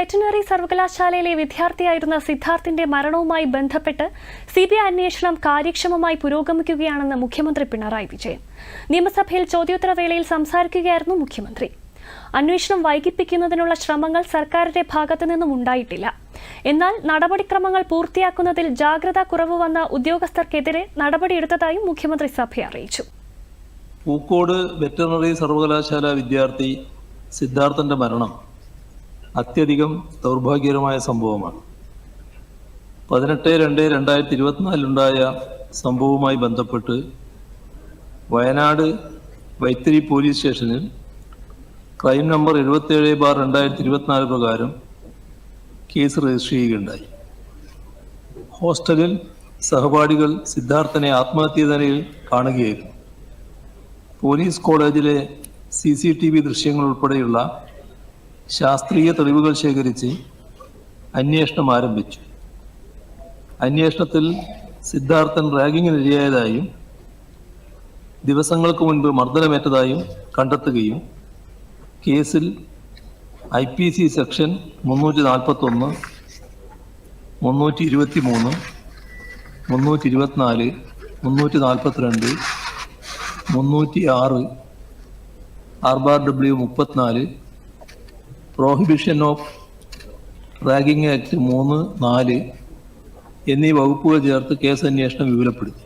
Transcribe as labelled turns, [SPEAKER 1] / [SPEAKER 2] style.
[SPEAKER 1] Veterinary സർവകലാശാലയിലെ വിദ്യാർത്ഥിയായിരുന്ന സിദ്ധാർത്ഥിന്റെ മരണവുമായി ബന്ധപ്പെട്ട് സിബിഐ അന്വേഷണം കാര്യക്ഷമമായി പുരോഗമിക്കുകയാണെന്ന് മുഖ്യമന്ത്രി പിണറായി വിജയൻ. നിയമസഭയിൽ ചോദ്യോത്തരവേളയിൽ സംസാരിക്കുകയായിരുന്നു മുഖ്യമന്ത്രി. അന്വേഷണം വൈകിപ്പിക്കുന്നതിനുള്ള ശ്രമങ്ങൾ സർക്കാരിന്റെ ഭാഗത്തു നിന്നും ഉണ്ടായിട്ടില്ല. എന്നാൽ നടപടിക്രമങ്ങൾ പൂർത്തിയാക്കുന്നതിൽ ജാഗ്രതാ കുറവ് വന്ന ഉദ്യോഗസ്ഥർക്കെതിരെ നടപടിയെടുത്തതായും മുഖ്യമന്ത്രി സഭയെ അറിയിച്ചു.
[SPEAKER 2] പൂക്കോട് വെറ്ററിനറി സർവകലാശാല വിദ്യാർത്ഥി സിദ്ധാർത്ഥന്റെ മരണം അത്യധികം ദൗർഭാഗ്യകരമായ സംഭവമാണ്. 18/2/2024 സംഭവവുമായി ബന്ധപ്പെട്ട് വയനാട് വൈത്തിരി പോലീസ് സ്റ്റേഷനിൽ ക്രൈം നമ്പർ 77/2024 പ്രകാരം കേസ് രജിസ്റ്റർ ചെയ്യുകയുണ്ടായി. ഹോസ്റ്റലിൽ സഹപാഠികൾ സിദ്ധാർത്ഥനെ ആത്മഹത്യാ നിലയിൽ കാണുകയായിരുന്നു. പോലീസ് കോളേജിലെ CCTV ദൃശ്യങ്ങൾ ഉൾപ്പെടെയുള്ള ശാസ്ത്രീയ തെളിവുകൾ ശേഖരിച്ച് അന്വേഷണം ആരംഭിച്ചു. അന്വേഷണത്തിൽ സിദ്ധാർത്ഥൻ റാഗിങ്ങിനിരയായതായും ദിവസങ്ങൾക്ക് മുൻപ് മർദ്ദനമേറ്റതായും കണ്ടെത്തുകയും കേസിൽ IPC section 341, 323, 324, 342, 306, RBW 34, prohibition of ragging act 3, 4 എന്നീ വകുപ്പുകൾ ചേർത്ത് കേസ് അന്വേഷണം വിപുലപ്പെടുത്തി.